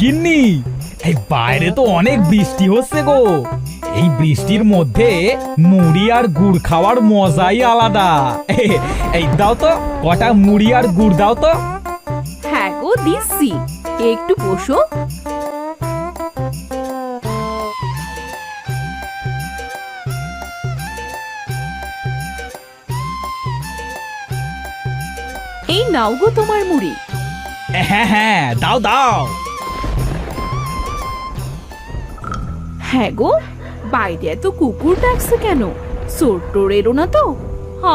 গিন্নি, এই বাইরে তো অনেক বৃষ্টি হচ্ছে গো। এই বৃষ্টির মধ্যে মুড়ি আর গুড় খাওয়ার মজাই আলাদা। এই দাও তো, কটা মুড়ি আর গুড় দাও তো। হ্যাঁ গো, দিচ্ছি, একটু বসো। এই নাও গো তোমার মুড়ি। হ্যাঁ হ্যাঁ, দাও দাও। হ্যাঁ গো, বাইরে এত কুকুর ডাকছে কেন? চোর টোর এলো না তো?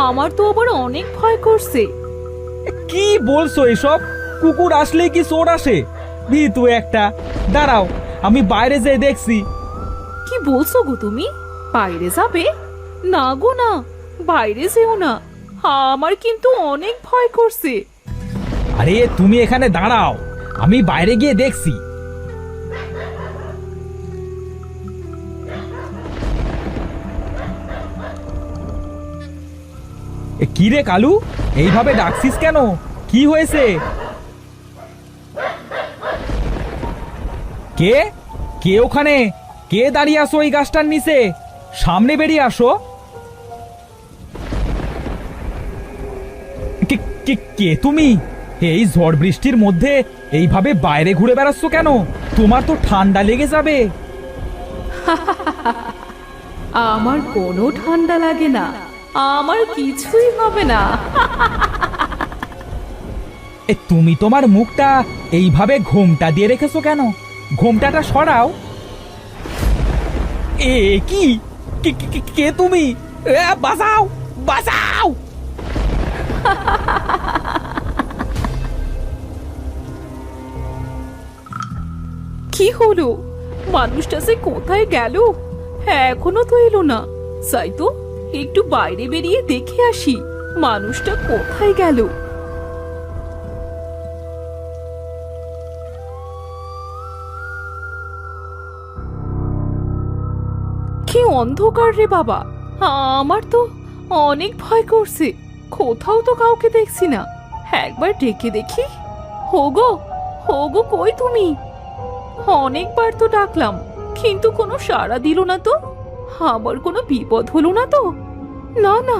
আমার তো আবার অনেক ভয় করছে। কি বলছো এসব? কুকুর আসলেই কি চোর আসে? ভীতু একটা। দাঁড়াও, আমি বাইরে যেয়ে দেখছি। কি বলছো গো তুমি? বাইরে যাবে? না গো না, বাইরে যেও না, আমার কিন্তু অনেক ভয় করছে। আরে তুমি এখানে দাঁড়াও, আমি বাইরে গিয়ে দেখছি। কি রে কালু, এইভাবে ডাকছিস কেন? কি হয়েছে? কে কে ওখানে? কে দাঁড়িয়ে আসো এই গাছটার নিচে? সামনে বেরিয়ে আসো। কে তুমি? এই ঝড় বৃষ্টির মধ্যে এইভাবে বাইরে ঘুরে বেড়াচ্ছ কেন? তোমার তো ঠান্ডা লেগে যাবে। আমার কোনো ঠান্ডা লাগে না, আমার কিছুই হবে না। তুমি তোমার মুখটা এইভাবে ঘোমটা দিয়ে রেখেছো কেন? ঘোমটাটা সরাও। এ কি? কে তুমি? বাঁচাও, বাঁচাও। কি হলো? মানুষটা সে কোথায় গেল? এখনো তো এলো না। যাই তো, একটু বাইরে বেরিয়ে দেখে আসি মানুষটা কোথায় গেল। কি অন্ধকার রে বাবা! আমার তো অনেক ভয় করছে। কোথাও তো কাউকে দেখছি না। একবার ডেকে দেখি। হোগো, হোগো, কই তুমি? অনেকবার তো ডাকলাম, কিন্তু কোনো সাড়া দিল না তো। আমার কোনো বিপদ হলো না তো? না না,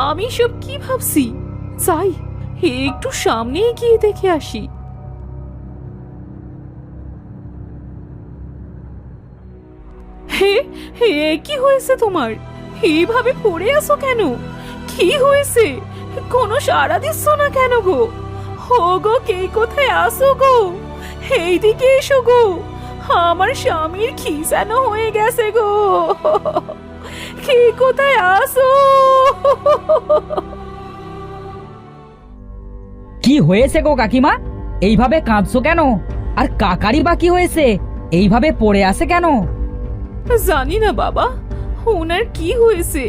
আমি সব কি ভাবছি। যাই, একটু সামনে গিয়ে দেখে আসি। হে হে, কি হয়েছে তোমার? এইভাবে পড়ে আছো কেন? কি হয়েছে? কোনো সাড়া দিচ্ছ না কেন গো? হো গো, কে কোথায় আসো গো? এইদিকে এসো গো, আমার স্বামীর খিসানো হয়ে গেছে গো। কে কোথায় আসো? কি হয়েছে গো কাকিমা? এইভাবে কাঁদছো কেন? আর কাকারি বা কি হয়েছে? এইভাবে পড়ে আছে কেন? জানি না বাবা, ওনার কি হয়েছে।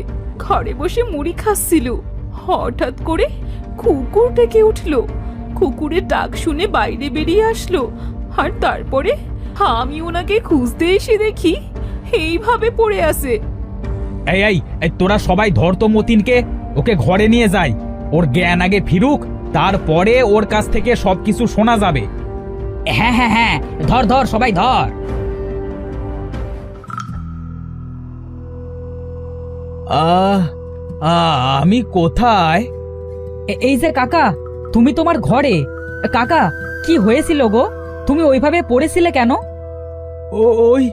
ঘরে বসে মুড়ি খাচ্ছিল, হঠাৎ করে কুকুর ডেকে উঠলো। কুকুরের ডাক শুনে বাইরে বেরিয়ে আসলো, আর তারপরে আমি ওনাকে খুঁজতে এসে দেখি এইভাবে পড়ে আছে। এই এই এই, তোরা সবাই ধর তো মতিনকে, ওকে ঘরে নিয়ে যাই। ওর জ্ঞান আগে ফিরুক, তারপরে ওর কাছ থেকে সবকিছু শোনা যাবে। হ্যাঁ হ্যাঁ হ্যাঁ, ধর ধর, সবাই ধর। আহ আমি কোথায়? এই যে কাকা, তুমি তোমার ঘরে। কাকা, কি হয়েছিল গো? তুমি ওইভাবে পড়েছিলে কেন? ওই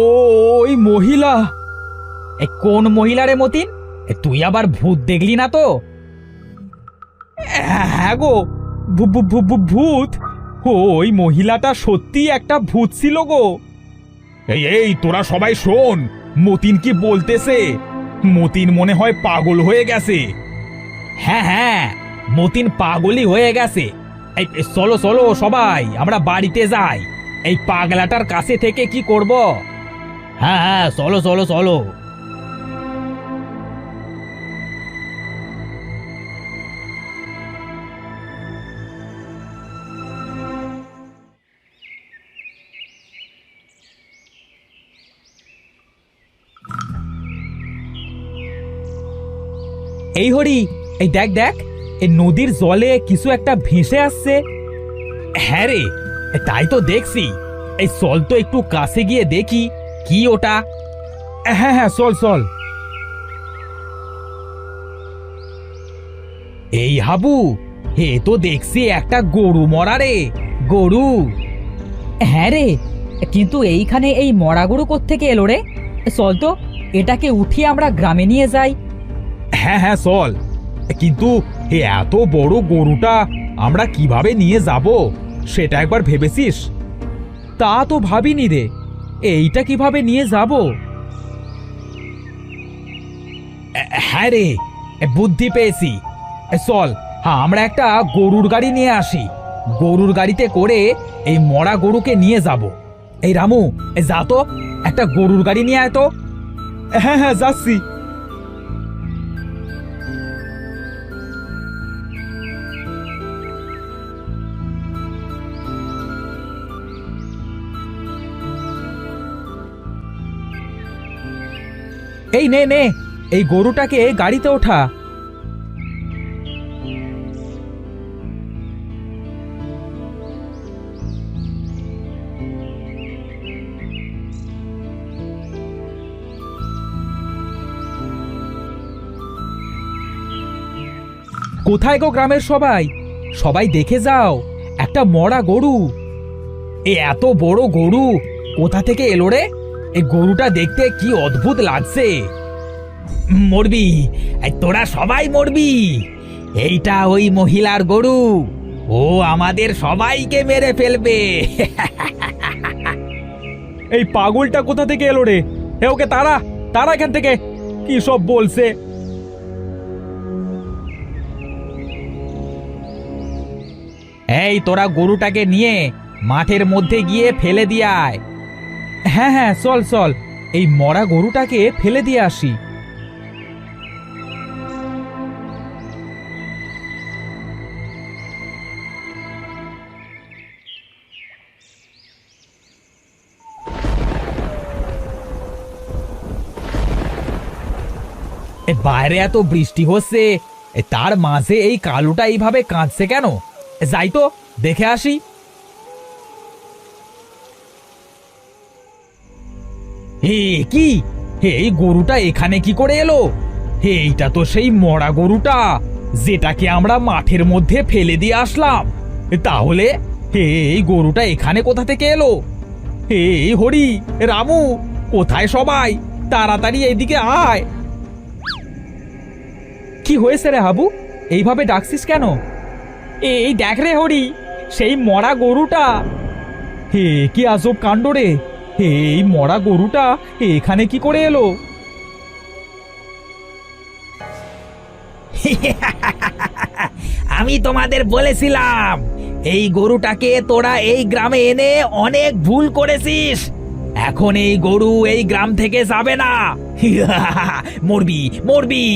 ওই মহিলা। কোন মহিলা রে মতিন? তুই আবার ভূত দেখলি না তো? হ্যাঁ গো, ভূত। ওই মহিলাটা সত্যি একটা ভূত ছিল গো। এই এই, তোরা সবাই শোন, মতিন কি বলতেছে। মতিন মনে হয় পাগল হয়ে গেছে। হ্যাঁ হ্যাঁ, মতিন পাগলই হয়ে গেছে। এই চলো চলো সবাই, আমরা বাড়িতে যাই। এই পাগলাটার কাছে থেকে কি করব? হ্যাঁ হ্যাঁ, চলো চলো চলো। এই হরি, এই দেখ দেখ, এই নদীর জলে কিছু একটা ভেসে আসছে। হ্যাঁ রে, তাই তো দেখছি। এই চল তো একটু কাছে গিয়ে দেখি কি ওটা। হ্যাঁ হ্যাঁ, চল চল। এই হাবু, হে তো দেখছি একটা গরু মরা রে, গরু। হ্যাঁ রে, কিন্তু এইখানে এই মরা গরু কোত্থেকে এলো রে? চল তো এটাকে উঠিয়ে আমরা গ্রামে নিয়ে যাই। হ্যাঁ হ্যাঁ চল, কিন্তু এত বড় গরুটা আমরা কিভাবে নিয়ে যাব সেটা একবার ভেবেছিস? তা তো ভাবিনি রে, এইটা কিভাবে নিয়ে যাব? হ্যাঁ রে, বুদ্ধি পেয়েছি। চল, আমরা একটা গরুর গাড়ি নিয়ে আসি, গরুর গাড়িতে করে এই মরা গরুকে নিয়ে যাব। এই রামু, যা তো একটা গরুর গাড়ি নিয়ে আয় তো। হ্যাঁ হ্যাঁ, যাচ্ছি। এই নে নে, এই গরুটাকে গাড়িতে ওঠা। কোথায় গো গ্রামের সবাই? সবাই দেখে যাও, একটা মরা গরু। এত বড় গরু কোথা থেকে এলো রে? এই গরুটা দেখতে কি অদ্ভুত লাগছে। মরবি, তোরা সবাই মরবি। এইটা ওই মহিলার গরু, ও আমাদের সবাইকে মেরে ফেলবে। এই পাগলটা কোথা থেকে এলো রে? ওকে তারা তারা এখান থেকে, কি সব বলছে। এই তোরা গরুটাকে নিয়ে মাঠের মধ্যে গিয়ে ফেলে দিয়ে আয়। হ্যাঁ হ্যাঁ, চল চল, এই মরা গরুটাকে ফেলে দিয়ে আসি। বাইরে এত বৃষ্টি হচ্ছে, তার মাঝে এই কালুটা এইভাবে কাঁদছে কেন? যাই তো দেখে আসি। কি, এই গরুটা এখানে কি করে এলো? এইটা তো সেই মরা গরুটা যেটাকে আমরা মাঠের মধ্যে ফেলে দিয়ে আসলাম। তাহলে এই গরুটা এখানে কোথা থেকে এলো? এই হরি, রামু, কোথায় সবাই? তাড়াতাড়ি এইদিকে আয়। কি হয়েছে রে হাবু, এইভাবে ডাকছিস কেন? এই দেখ রে হরি, সেই মরা গরুটা। হে, কি আজব কাণ্ড রে! এই মরা গরুটা এখানে কি করে এলো? আমি তোমাদের বলেছিলাম এই গরুটাকে তোরা এই গ্রামে এনে অনেক ভুল করেছিস। এখন এই গরু এই গ্রাম থেকে যাবে না। মরবি মরবি।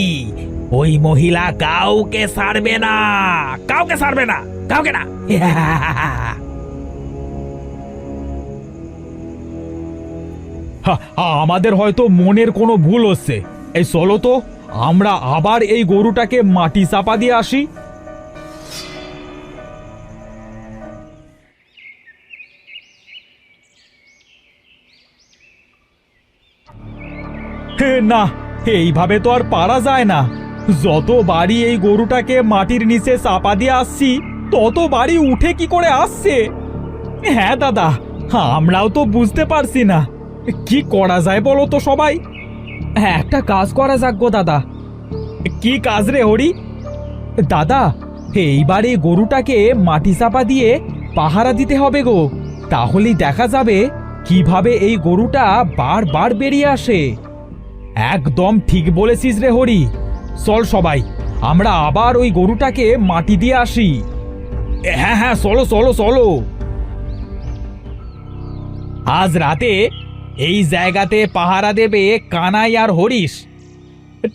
ওই মহিলা কাউকে ছাড়বে না, কাউকে ছাড়বে না, কাউকে না। আমাদের হয়তো মনের কোনো ভুল হচ্ছে। এই চলো তো আমরা আবার এই গরুটাকে মাটি চাপা দিয়ে আসি। না, এইভাবে তো আর পারা যায় না। যত বাড়ি এই গরুটাকে মাটির নিচে চাপা দিয়ে আসছি, তত বাড়ি উঠে কি করে আসছে। হ্যাঁ দাদা, আমরাও তো বুঝতে পারছি না কি করা যায় বলো তো সবাই। একটা কাজ করা যাক গো দাদা। কি কাজ রে হরি? দাদা, এইবার এই গরুটাকে মাটি চাপা দিয়ে পাহারা দিতে হবে গো। তাহলেই দেখা যাবে কিভাবে এই গরুটা বারবার বেরিয়ে আসে। একদম ঠিক বলেছিস রে হরি। চল সবাই, আমরা আবার ওই গরুটাকে মাটি দিয়ে আসি। হ্যাঁ হ্যাঁ, চলো চলো চলো। আজ রাতে এই জায়গাতে পাহারা দেবে কানাই আর হরিশ।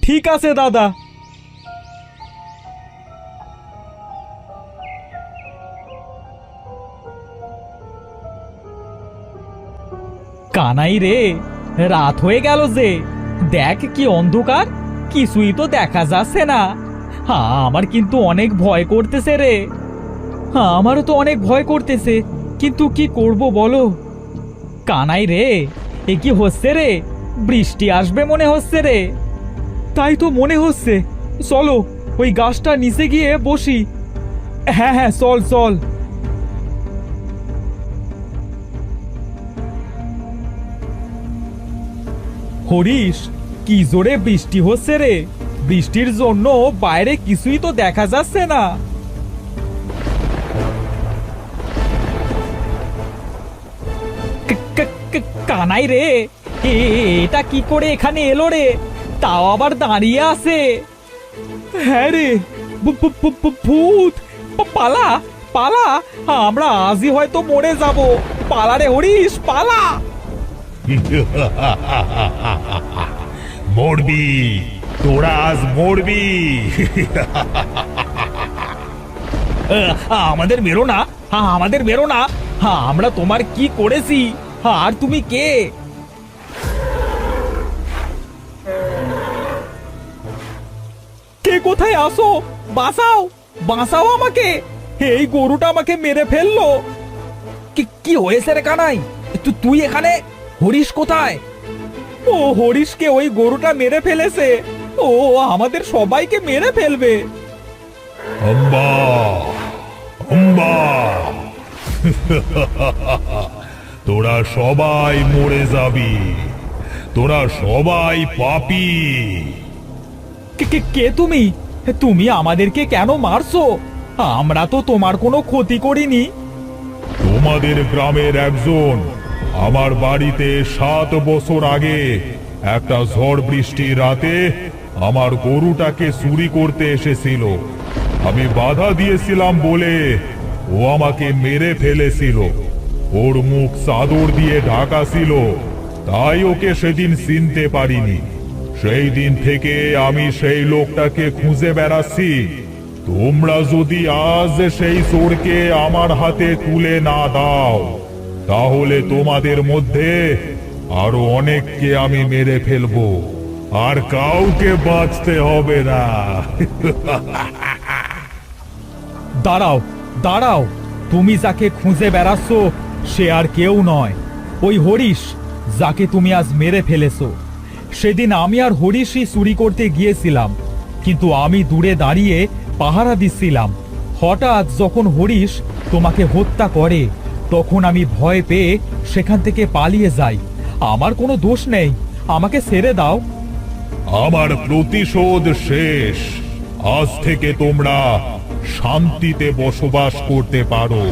ঠিক আছে দাদা। কানাই রে, রাত হয়ে গেল যে, দেখ কি অন্ধকার, কিছুই তো দেখা যাচ্ছে না। আমার কিন্তু অনেক ভয় করতেছে রে। আমারও তো অনেক ভয় করতেছে। কিন্তু কি করব বলো? কানাই রে, এ কি হচ্ছে রে? বৃষ্টি আসবে মনে হচ্ছে রে। তাই তো মনে হচ্ছে। চলো ওই গাছটা নিচে গিয়ে বসি। হ্যাঁ হ্যাঁ, চল চল। হরিশ, কি জোরে বৃষ্টি হচ্ছে রে! বৃষ্টির জন্য বাইরে কিছুই তো দেখা যাচ্ছে না। কানাই রে, এটা কি করে এখানে এলো রে? তাও আবার দাঁড়িয়ে আছে। হ্যাঁ রে, ভূত! পালা পালা, আমরা আজই হয়তো মরে যাব। পালা রে হরিশ, পালা। মরবি, তোরা আজ মরবি। আমাদের বেরো না, আমাদের বেরো না। আমরা তোমার কি করেছি? আর তুমি কে? কে কোথায় আসো? বাঁচাও, বাঁচাও আমাকে। এই গরুটা আমাকে মেরে ফেললো। কি হয়েছে রে কানাই? তুই এখানে? হরিশ কোথায়? ও হরিশকে ওই গরুটা মেরে ফেলেছে। ও আমাদের সবাইকে মেরে ফেলবে। আম্বা, আম্বা। তোরা সবাই মরে যাবি, তোরা সবাই পাপী। কে তুমি? তুমি আমাদেরকে কেন মারছো? আমরা তো তোমার কোনো ক্ষতি করিনি। তোমাদের গ্রামের একজন আমার বাড়িতে 7 বছর আগে একটা ঝড় বৃষ্টির রাতে আমার গরুটাকে চুরি করতে এসেছিল। আমি বাধা দিয়েছিলাম বলে ও আমাকে মেরে ফেলেছিল। ওর মুখ চাদর দিয়ে ঢাকা ছিল, তাই ওকে সেদিন চিনতে পারিনি। সেই দিন থেকে আমি সেই লোকটাকে খুঁজে বেড়াচ্ছি। তোমরা যদি আজ সেই চোরকে আমার হাতে তুলে না দাও, তাহলে তোমাদের মধ্যে আরো অনেককে আমি মেরে ফেলবো, আর কাউকে বাঁচতে হবে না। দাঁড়াও দাঁড়াও, তুমি যাকে খুঁজে বেড়াচ্ছ সে আর কেউ নয়, ওই হরিশ যাকে তুমি আজ মেরে ফেলেছো। সেদিন আমি আর হরিশই চুরি করতে গিয়েছিলাম, কিন্তু আমি দূরে দাঁড়িয়ে পাহারা দিচ্ছিলাম। হঠাৎ যখন হরিশ তোমাকে হত্যা করে, তখন আমি ভয় পেয়ে সেখান থেকে পালিয়ে যাই। আমার কোনো দোষ নেই, আমাকে ছেড়ে দাও। আমার প্রতিশোধ শেষ। আজ থেকে তোমরা শান্তিতে বসবাস করতে পারো।